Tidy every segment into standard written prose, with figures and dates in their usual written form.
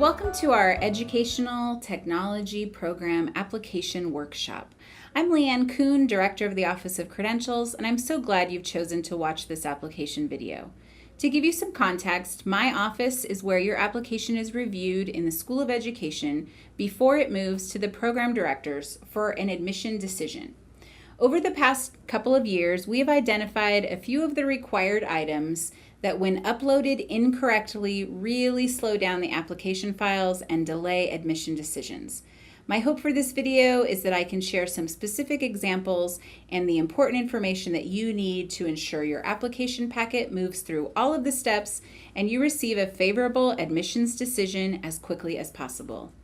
Welcome to our Educational Technology Program Application Workshop. I'm Leanne Kuhn, Director of the Office of Credentials, and I'm so glad you've chosen to watch this application video. To give you some context, my office is where your application is reviewed in the School of Education before it moves to the program directors for an admission decision. Over the past couple of years, we have identified a few of the required items that when uploaded incorrectly really slow down the application files and delay admission decisions. My hope for this video is that I can share some specific examples and the important information that you need to ensure your application packet moves through all of the steps and you receive a favorable admissions decision as quickly as possible.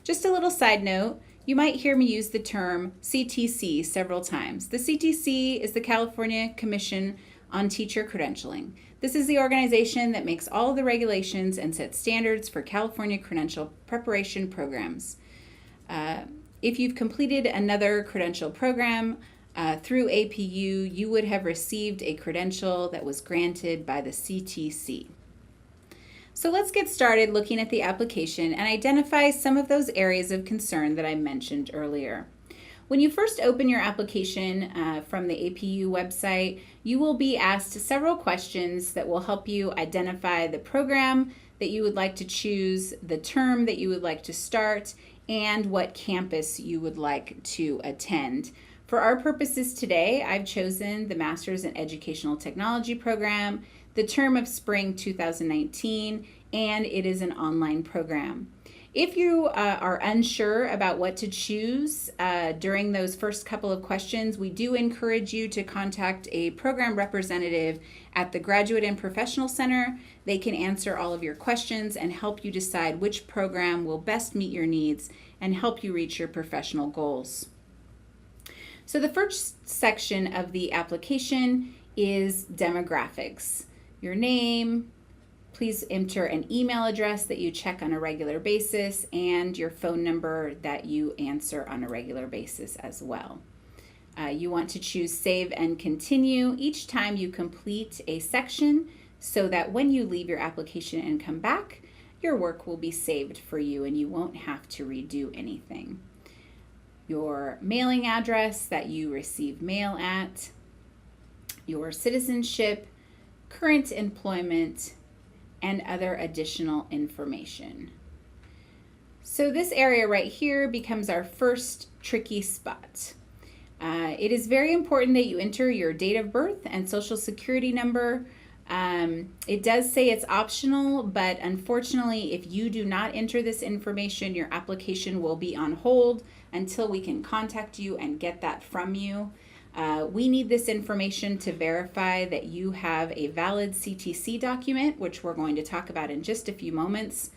Just a little side note, you might hear me use the term CTC several times. The CTC is the California Commission on Teacher Credentialing. This is the organization that makes all of the regulations and sets standards for Credential preparation programs. If you've completed another credential program through APU, you would have received a credential that was granted by the CTC. So let's get started looking at the application and identify some of those areas of concern that I mentioned earlier. When you first open your application from the APU website, you will be asked several questions that will help you identify the program that you would like to choose, the term that you would like to start, and what campus you would like to attend. For our purposes today, I've chosen the Master's in Educational Technology program, the term of spring 2019, and it is an online program. If you are unsure about what to choose during those first couple of questions, we do encourage you to contact a program representative at the Graduate and Professional Center. They can answer all of your questions and help you decide which program will best meet your needs and help you reach your professional goals. So the first section of the application is demographics. Your name, please enter an email address that you check on a regular basis and your phone number that you answer on a regular basis as well. You want to choose Save and Continue each time you complete a section so that when you leave your application and come back, your work will be saved for you and you won't have to redo anything. Your mailing address that you receive mail at, your citizenship, current employment, and other additional information. So this area right here becomes our first tricky spot. It is very important that you enter your date of birth and social security number. It does say it's optional, but unfortunately, if you do not enter this information, your application will be on hold until we can contact you and get that from you. We need this information to verify that you have a valid CTC document, which we're going to talk about in just a few moments.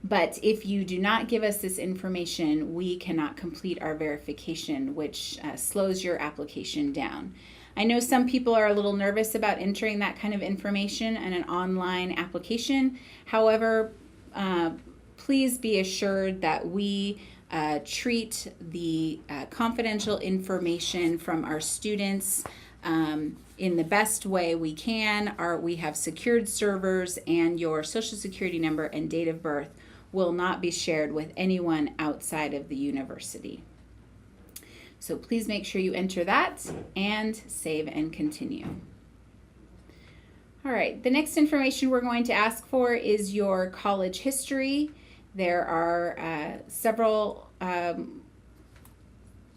But if you do not give us this information, we cannot complete our verification, which slows your application down. I know some people are a little nervous about entering that kind of information in an online application. However, please be assured that we treat the confidential information from our students in the best way we can. We have secured servers, and your social security number and date of birth will not be shared with anyone outside of the university. So please make sure you enter that and save and continue. All right, the next information we're going to ask for is your college history. There are several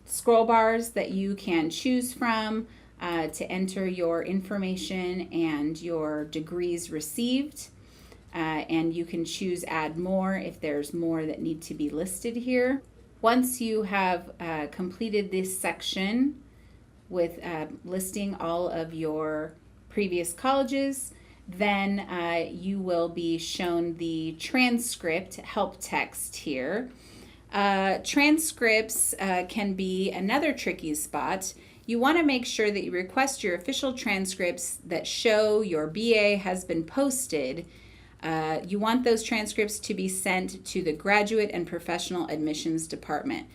scroll bars that you can choose from to enter your information and your degrees received. And you can choose Add More if there's more that need to be listed here. Once you have completed this section with listing all of your previous colleges, then you will be shown the transcript help text here. Transcripts can be another tricky spot. You want to make sure that you request your official transcripts that show your BA has been posted. You want those transcripts to be sent to the Graduate and Professional Admissions Department.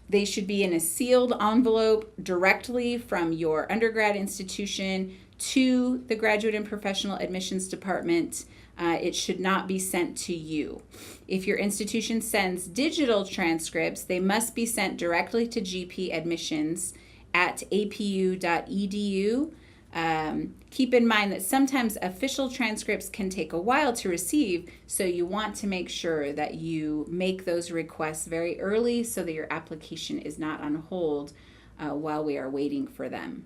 They should be in a sealed envelope directly from your undergrad institution to the Graduate and Professional Admissions Department It should not be sent to you. If your institution sends digital transcripts, they must be sent directly to GP admissions at apu.edu. Keep in mind that sometimes official transcripts can take a while to receive, so you want to make sure that you make those requests very early so that your application is not on hold while we are waiting for them.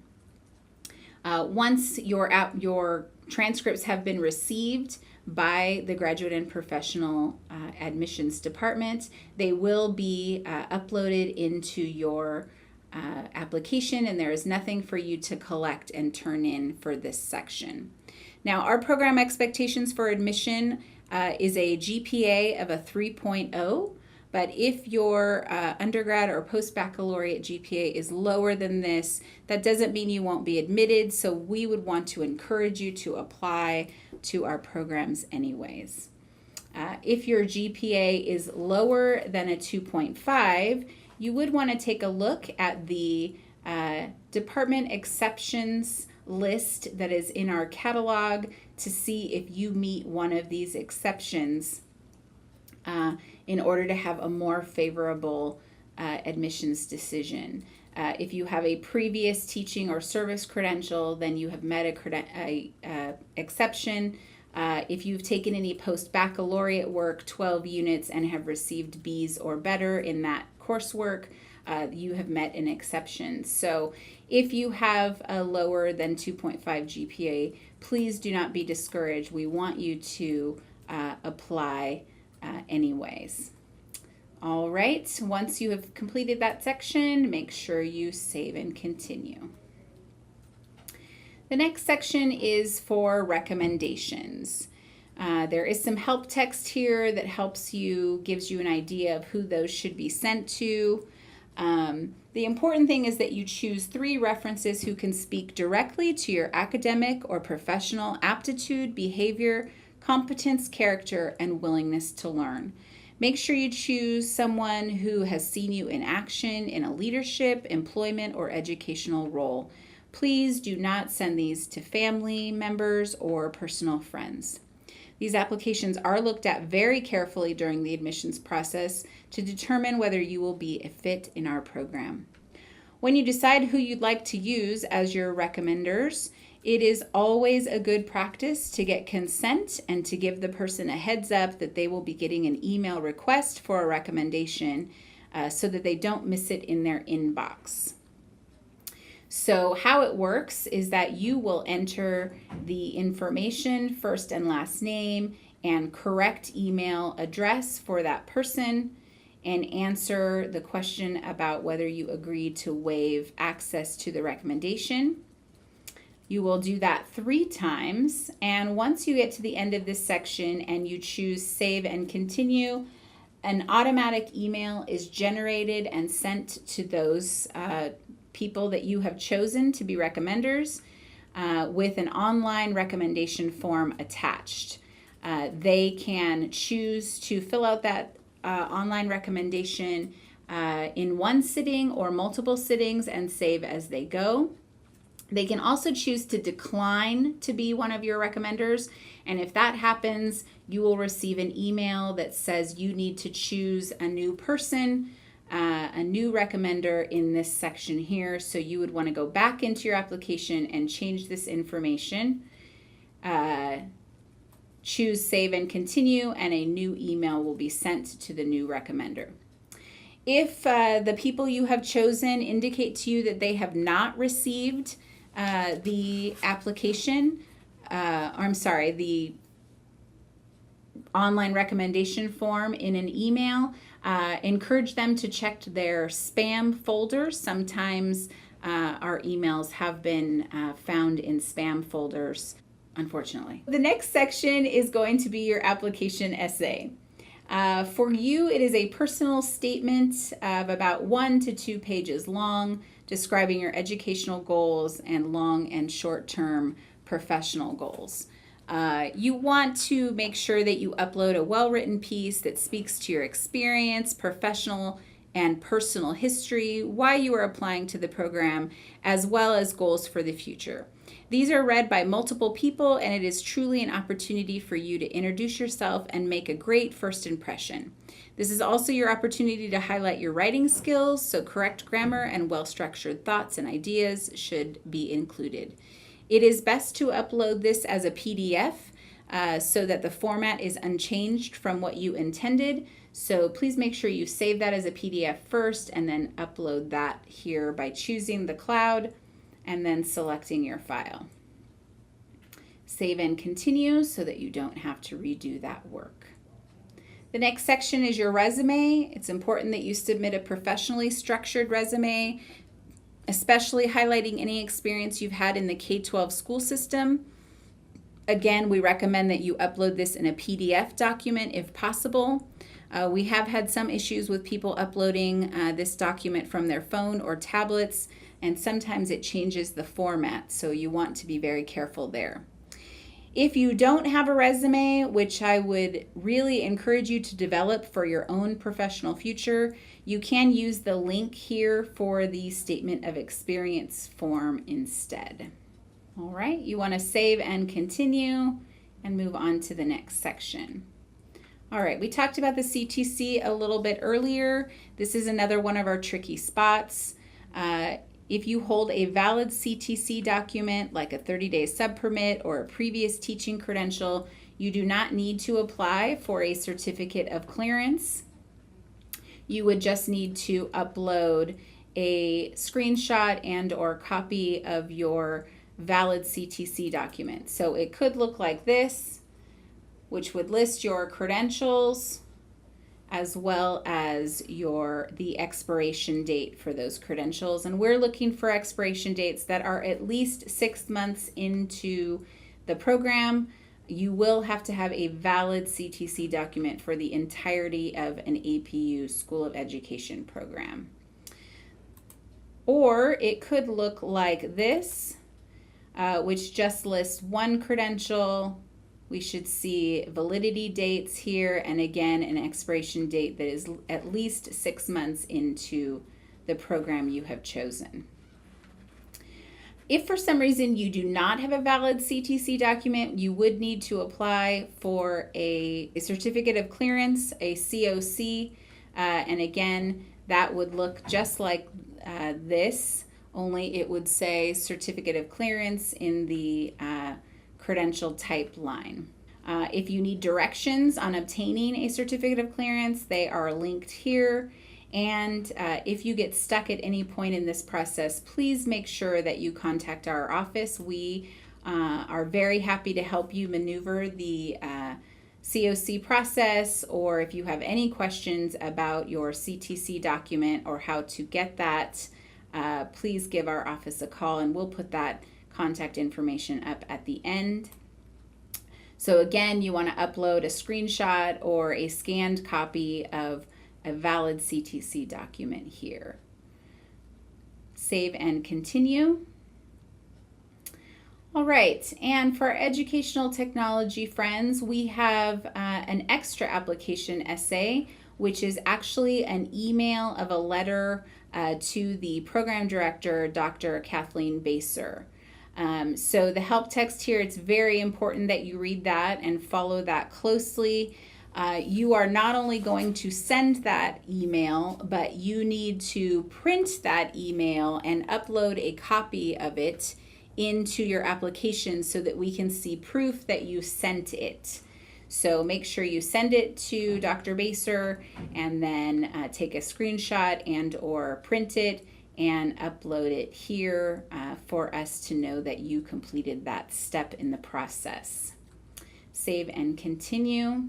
Once your transcripts have been received by the Graduate and Professional Admissions Department, they will be uploaded into your application, and there is nothing for you to collect and turn in for this section. Now, our program expectations for admission is a GPA of a 3.0, but if your undergrad or post-baccalaureate GPA is lower than this, that doesn't mean you won't be admitted, so we would want to encourage you to apply to our programs anyways. If your GPA is lower than a 2.5, you would want to take a look at the department exceptions list that is in our catalog to see if you meet one of these exceptions in order to have a more favorable admissions decision. If you have a previous teaching or service credential, then you have met a exception. If you've taken any post-baccalaureate work, 12 units, and have received B's or better in that coursework, you have met an exception. So if you have a lower than 2.5 GPA, please do not be discouraged. We want you to apply anyways. All right, once you have completed that section, make sure you save and continue. The next section is for recommendations. There is some help text here that gives you an idea of who those should be sent to. The important thing is that you choose 3 references who can speak directly to your academic or professional aptitude, behavior, competence, character, and willingness to learn. Make sure you choose someone who has seen you in action in a leadership, employment, or educational role. Please do not send these to family members or personal friends. These applications are looked at very carefully during the admissions process to determine whether you will be a fit in our program. When you decide who you'd like to use as your recommenders, it is always a good practice to get consent and to give the person a heads up that they will be getting an email request for a recommendation so that they don't miss it in their inbox. So how it works is that you will enter the information, first and last name, and correct email address for that person, and answer the question about whether you agree to waive access to the recommendation. You will do that 3 times, and once you get to the end of this section and you choose Save and Continue, an automatic email is generated and sent to those people that you have chosen to be recommenders with an online recommendation form attached. They can choose to fill out that online recommendation in one sitting or multiple sittings and save as they go. They can also choose to decline to be one of your recommenders, and if that happens, you will receive an email that says you need to choose a new person, a new recommender in this section here. So you would want to go back into your application and change this information, choose Save and Continue, and a new email will be sent to the new recommender. If the people you have chosen indicate to you that they have not received the application, the online recommendation form in an email, encourage them to check their spam folder. Sometimes our emails have been found in spam folders, unfortunately. The next section is going to be your application essay. For you, it is a personal statement of about 1 to 2 pages long, describing your educational goals and long and short-term professional goals. You want to make sure that you upload a well-written piece that speaks to your experience, professional and personal history, why you are applying to the program, as well as goals for the future. These are read by multiple people, and it is truly an opportunity for you to introduce yourself and make a great first impression. This is also your opportunity to highlight your writing skills, so correct grammar and well-structured thoughts and ideas should be included. It is best to upload this as a PDF so that the format is unchanged from what you intended. So please make sure you save that as a PDF first and then upload that here by choosing the cloud and then selecting your file. Save and continue so that you don't have to redo that work. The next section is your resume. It's important that you submit a professionally structured resume, especially highlighting any experience you've had in the K-12 school system. Again, we recommend that you upload this in a PDF document if possible. We have had some issues with people uploading this document from their phone or tablets, and sometimes it changes the format, so you want to be very careful there. If you don't have a resume, which I would really encourage you to develop for your own professional future, you can use the link here for the Statement of Experience form instead. All right, you want to save and continue and move on to the next section. All right, we talked about the CTC a little bit earlier. This is another one of our tricky spots. If you hold a valid CTC document like a 30-day subpermit or a previous teaching credential, you do not need to apply for a certificate of clearance. You would just need to upload a screenshot and or copy of your valid CTC document. So it could look like this, which would list your credentials as well as the expiration date for those credentials. And we're looking for expiration dates that are at least 6 months into the program. You will have to have a valid CTC document for the entirety of an APU School of Education program. Or it could look like this, which just lists one credential. We should see validity dates here, and again, an expiration date that is at least 6 months into the program you have chosen. If for some reason you do not have a valid CTC document, you would need to apply for a certificate of clearance, a COC, and again, that would look just like this, only it would say certificate of clearance in the credential type line. If you need directions on obtaining a certificate of clearance, they are linked here. And if you get stuck at any point in this process, please make sure that you contact our office. We are very happy to help you maneuver the COC process, or if you have any questions about your CTC document or how to get that, please give our office a call and we'll put that contact information up at the end. So again, you want to upload a screenshot or a scanned copy of a valid CTC document here. Save and continue. All right, and for our educational technology friends, we have an extra application essay, which is actually an email of a letter to the program director, Dr. Kathleen Baser. So the help text here, it's very important that you read that and follow that closely. You are not only going to send that email, but you need to print that email and upload a copy of it into your application so that we can see proof that you sent it. So make sure you send it to Dr. Baser and then take a screenshot and or print it and upload it here for us to know that you completed that step in the process. Save and continue.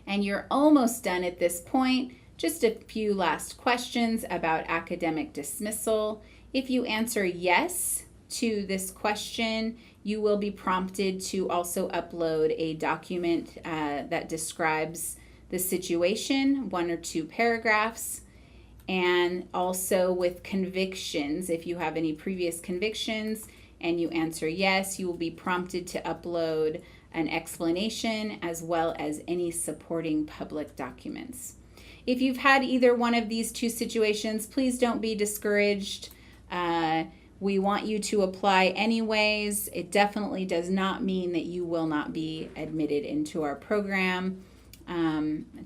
And you're almost done at this point. Just a few last questions about academic dismissal. If you answer yes to this question, you will be prompted to also upload a document that describes the situation, 1 or 2 paragraphs. And also with convictions, if you have any previous convictions and you answer yes, you will be prompted to upload an explanation as well as any supporting public documents. If you've had either one of these 2 situations, please don't be discouraged. We want you to apply anyways. It definitely does not mean that you will not be admitted into our program.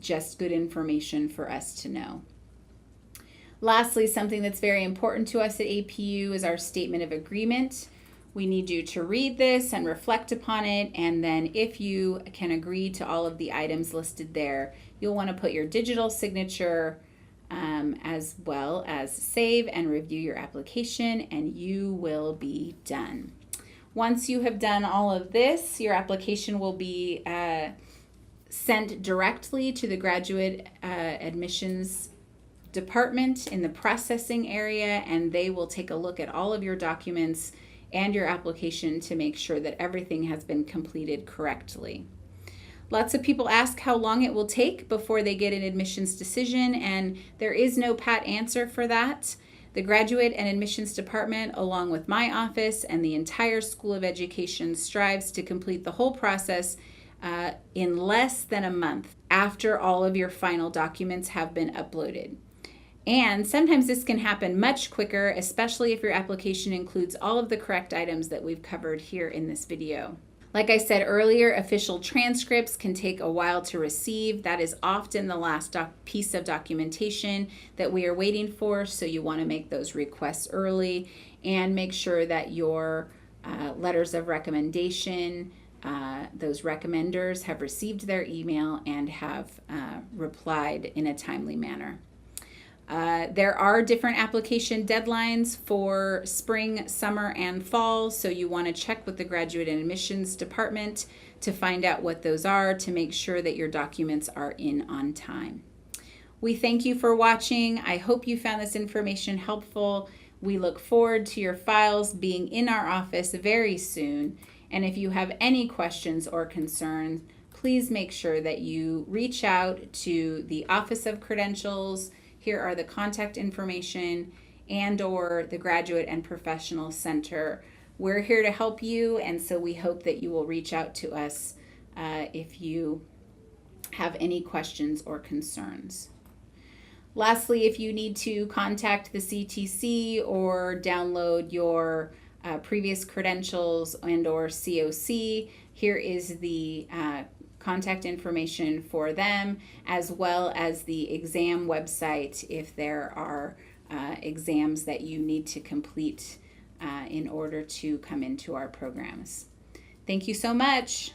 Just good information for us to know. Lastly, something that's very important to us at APU is our statement of agreement. We need you to read this and reflect upon it, and then if you can agree to all of the items listed there, you'll want to put your digital signature as well as save and review your application, and you will be done. Once you have done all of this, your application will be sent directly to the graduate admissions department in the processing area, and they will take a look at all of your documents and your application to make sure that everything has been completed correctly. Lots of people ask how long it will take before they get an admissions decision, and there is no pat answer for that. The Graduate and Admissions Department, along with my office and the entire School of Education, strives to complete the whole process in less than a month after all of your final documents have been uploaded. And sometimes this can happen much quicker, especially if your application includes all of the correct items that we've covered here in this video. Like I said earlier, official transcripts can take a while to receive. That is often the last piece of documentation that we are waiting for, so you want to make those requests early and make sure that your letters of recommendation, those recommenders have received their email and have replied in a timely manner. There are different application deadlines for spring, summer, and fall, so you want to check with the Graduate and Admissions Department to find out what those are to make sure that your documents are in on time. We thank you for watching. I hope you found this information helpful. We look forward to your files being in our office very soon, and if you have any questions or concerns, please make sure that you reach out to the Office of Credentials. Here are the contact information, and or the Graduate and Professional Center. We're here to help you, and so we hope that you will reach out to us if you have any questions or concerns. Lastly, if you need to contact the CTC or download your previous credentials and or COC, here is the contact information for them, as well as the exam website if there are exams that you need to complete in order to come into our programs. Thank you so much.